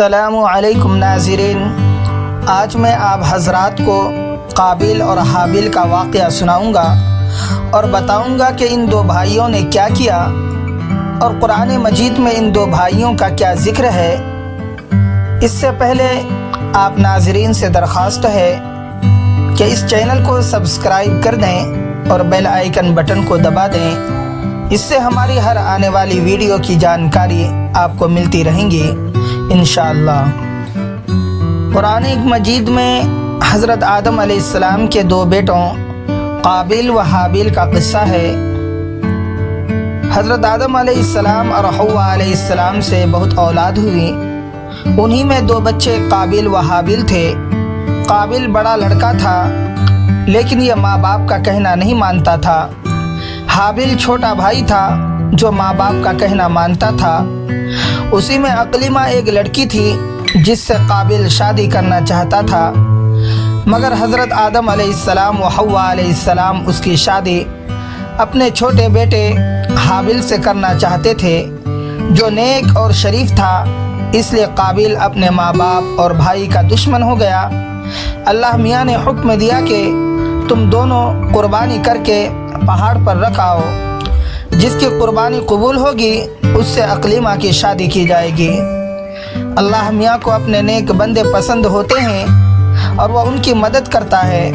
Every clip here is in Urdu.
السلام علیکم ناظرین، آج میں آپ حضرات کو قابیل اور حابیل کا واقعہ سناؤں گا اور بتاؤں گا کہ ان دو بھائیوں نے کیا کیا اور قرآن مجید میں ان دو بھائیوں کا کیا ذکر ہے۔ اس سے پہلے آپ ناظرین سے درخواست ہے کہ اس چینل کو سبسکرائب کر دیں اور بیل آئیکن بٹن کو دبا دیں، اس سے ہماری ہر آنے والی ویڈیو کی جانکاری آپ کو ملتی رہیں گی انشاءاللہ۔ قرآن مجید میں حضرت آدم علیہ السلام کے دو بیٹوں قابیل و حابیل کا قصہ ہے۔ حضرت آدم علیہ السلام اور حوا علیہ السلام سے بہت اولاد ہوئی، انہی میں دو بچے قابیل و حابیل تھے۔ قابیل بڑا لڑکا تھا لیکن یہ ماں باپ کا کہنا نہیں مانتا تھا۔ حابیل چھوٹا بھائی تھا جو ماں باپ کا کہنا مانتا تھا۔ اسی میں اقلیمہ ایک لڑکی تھی جس سے قابیل شادی کرنا چاہتا تھا، مگر حضرت آدم علیہ السلام و حوا علیہ السلام اس کی شادی اپنے چھوٹے بیٹے حابیل سے کرنا چاہتے تھے جو نیک اور شریف تھا، اس لیے قابیل اپنے ماں باپ اور بھائی کا دشمن ہو گیا۔ اللہ میاں نے حکم دیا کہ تم دونوں قربانی کر کے پہاڑ پر رکھ آؤ، جس کی قربانی قبول ہوگی اس سے اقلیمہ کی شادی کی جائے گی۔ اللہ میاں کو اپنے نیک بندے پسند ہوتے ہیں اور وہ ان کی مدد کرتا ہے۔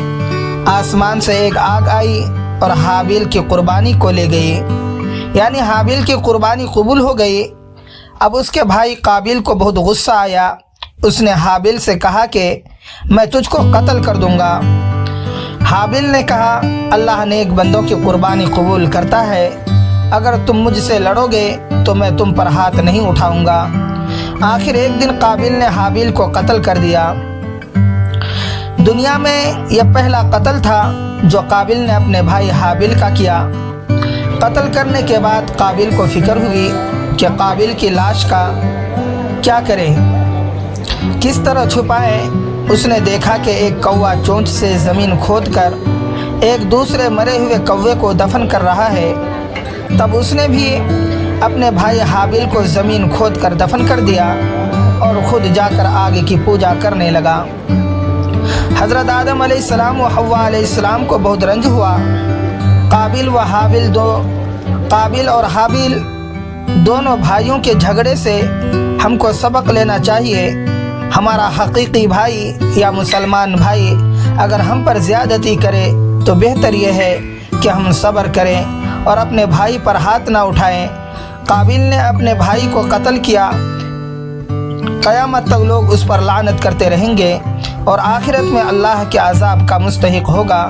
آسمان سے ایک آگ آئی اور حابیل کی قربانی کو لے گئی، یعنی حابیل کی قربانی قبول ہو گئی۔ اب اس کے بھائی قابیل کو بہت غصہ آیا، اس نے حابیل سے کہا کہ میں تجھ کو قتل کر دوں گا۔ حابیل نے کہا اللہ نیک بندوں کی قربانی قبول کرتا ہے، اگر تم مجھ سے لڑو گے تو میں تم پر ہاتھ نہیں اٹھاؤں گا۔ آخر ایک دن قابیل نے حابیل کو قتل کر دیا۔ دنیا میں یہ پہلا قتل تھا جو قابیل نے اپنے بھائی حابیل کا کیا۔ قتل کرنے کے بعد قابیل کو فکر ہوئی کہ قابیل کی لاش کا کیا کرے، کس طرح چھپائے۔ اس نے دیکھا کہ ایک کوا چونچ سے زمین کھود کر ایک دوسرے مرے ہوئے کوے کو دفن کر رہا ہے۔ تب اس نے بھی اپنے بھائی حابیل کو زمین کھود کر دفن کر دیا اور خود جا کر آگ کی پوجا کرنے لگا۔ حضرت آدم علیہ السلام و حوا علیہ السلام کو بہت رنج ہوا۔ قابیل اور حابیل دونوں بھائیوں کے جھگڑے سے ہم کو سبق لینا چاہیے۔ ہمارا حقیقی بھائی یا مسلمان بھائی اگر ہم پر زیادتی کرے تو بہتر یہ ہے کہ ہم صبر کریں اور اپنے بھائی پر ہاتھ نہ اٹھائیں۔ قابیل نے اپنے بھائی کو قتل کیا، قیامت تک لوگ اس پر لعنت کرتے رہیں گے اور آخرت میں اللہ کے عذاب کا مستحق ہوگا،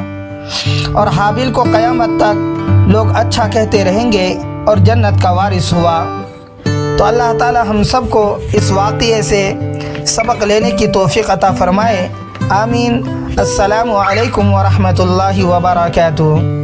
اور حابیل کو قیامت تک لوگ اچھا کہتے رہیں گے اور جنت کا وارث ہوا۔ تو اللہ تعالی ہم سب کو اس واقعے سے سبق لینے کی توفیق عطا فرمائے، آمین۔ السلام علیکم ورحمۃ اللہ وبرکاتہ۔